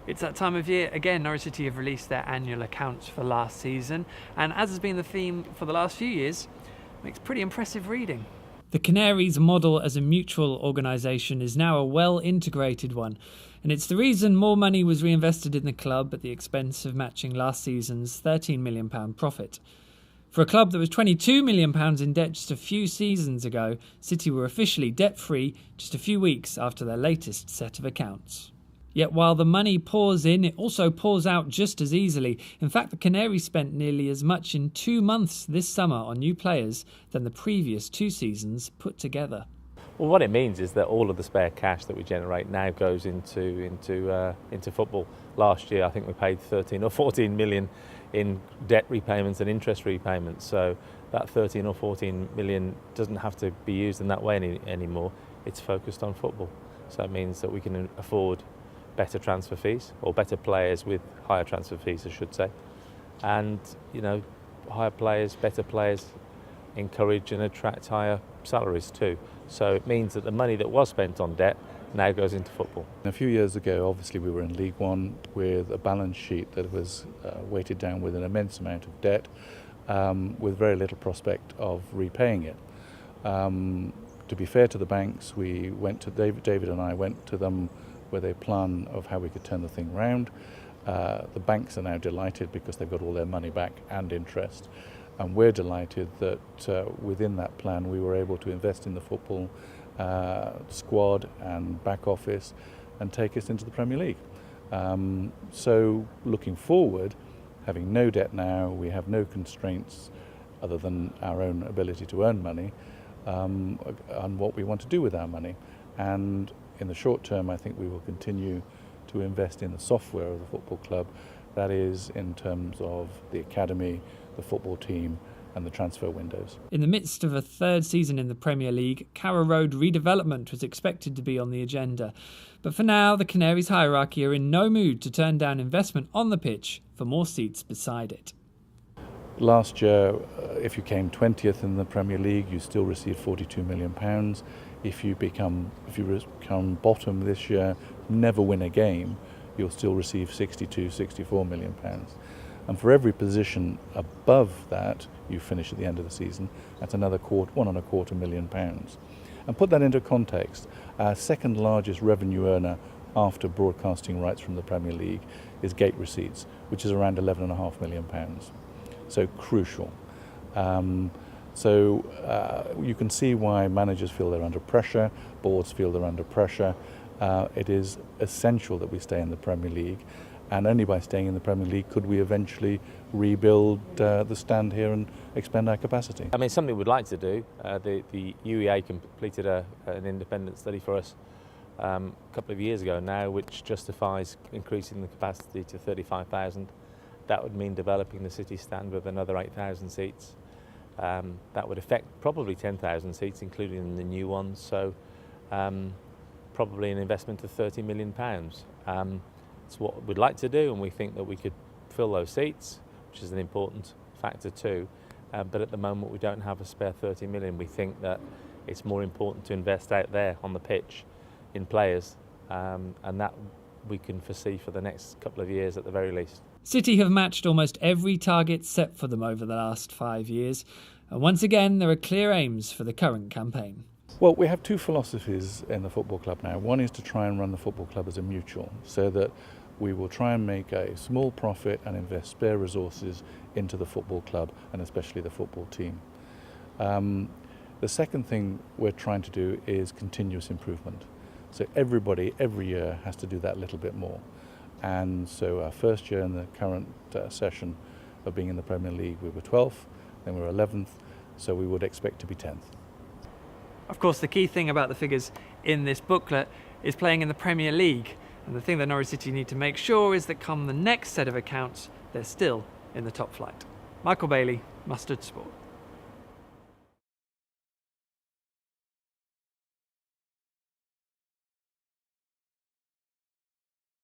It's that time of year again. Norwich City have released their annual accounts for last season, and as has been the theme for the last few years, makes pretty impressive reading. The Canaries' model as a mutual organisation is now a well-integrated one, and it's the reason more money was reinvested in the club at the expense of matching last season's £13 million profit. For a club that was £22 million in debt just a few seasons ago, City were officially debt-free just a few weeks after their latest set of accounts. Yet while the money pours in, it also pours out just as easily. In fact, the Canaries spent nearly as much in 2 months this summer on new players than the previous 2 seasons put together. Well, what it means is that all of the spare cash that we generate now goes into football. Last year, I think we paid 13 or 14 million in debt repayments and interest repayments. So that 13 or 14 million doesn't have to be used in that way anymore. It's focused on football. So it means that we can afford better transfer fees, or better players with higher transfer fees, I should say. And, higher players, better players encourage and attract higher salaries too. So it means that the money that was spent on debt now goes into football. A few years ago, obviously, we were in League One with a balance sheet that was weighted down with an immense amount of debt, with very little prospect of repaying it. To be fair to the banks, we went to David and I went to them with a plan of how we could turn the thing round. The banks are now delighted because they've got all their money back and interest. And we're delighted that within that plan we were able to invest in the football squad and back office and take us into the Premier League. So looking forward, having no debt now, we have no constraints other than our own ability to earn money on what we want to do with our money. And in the short term, I think we will continue to invest in the software of the football club. That is in terms of the academy, the football team and the transfer windows. In the midst of a 3rd season in the Premier League, Carrow Road redevelopment was expected to be on the agenda. But for now, the Canaries hierarchy are in no mood to turn down investment on the pitch for more seats beside it. Last year, if you came 20th in the Premier League, you still received £42 million. If you become bottom this year, never win a game, you'll still receive £64 million. And for every position above that you finish at the end of the season, that's another £1.25 million. And put that into context, our second largest revenue earner after broadcasting rights from the Premier League is gate receipts, which is around £11.5 million. So crucial. So you can see why managers feel they're under pressure, boards feel they're under pressure. It is essential that we stay in the Premier League, and only by staying in the Premier League could we eventually rebuild the stand here and expand our capacity. I mean, something we'd like to do. The UEA completed an independent study for us a couple of years ago now, which justifies increasing the capacity to 35,000. That would mean developing the city stand with another 8,000 seats. That would affect probably 10,000 seats, including the new ones. So probably an investment of £30 million. It's what we'd like to do, and we think that we could fill those seats, which is an important factor too. But at the moment, we don't have a spare 30 million. We think that it's more important to invest out there on the pitch in players, and that we can foresee for the next couple of years at the very least. City have matched almost every target set for them over the last 5 years, and once again there are clear aims for the current campaign. Well, we have 2 philosophies in the football club now. One is to try and run the football club as a mutual, so that we will try and make a small profit and invest spare resources into the football club and especially the football team. The second thing we're trying to do is continuous improvement. So everybody, every year, has to do that little bit more. And so our first year in the current session of being in the Premier League, we were 12th, then we were 11th, so we would expect to be 10th. Of course, the key thing about the figures in this booklet is playing in the Premier League. And the thing that Norwich City need to make sure is that come the next set of accounts, they're still in the top flight. Michael Bailey, Mustard Sport.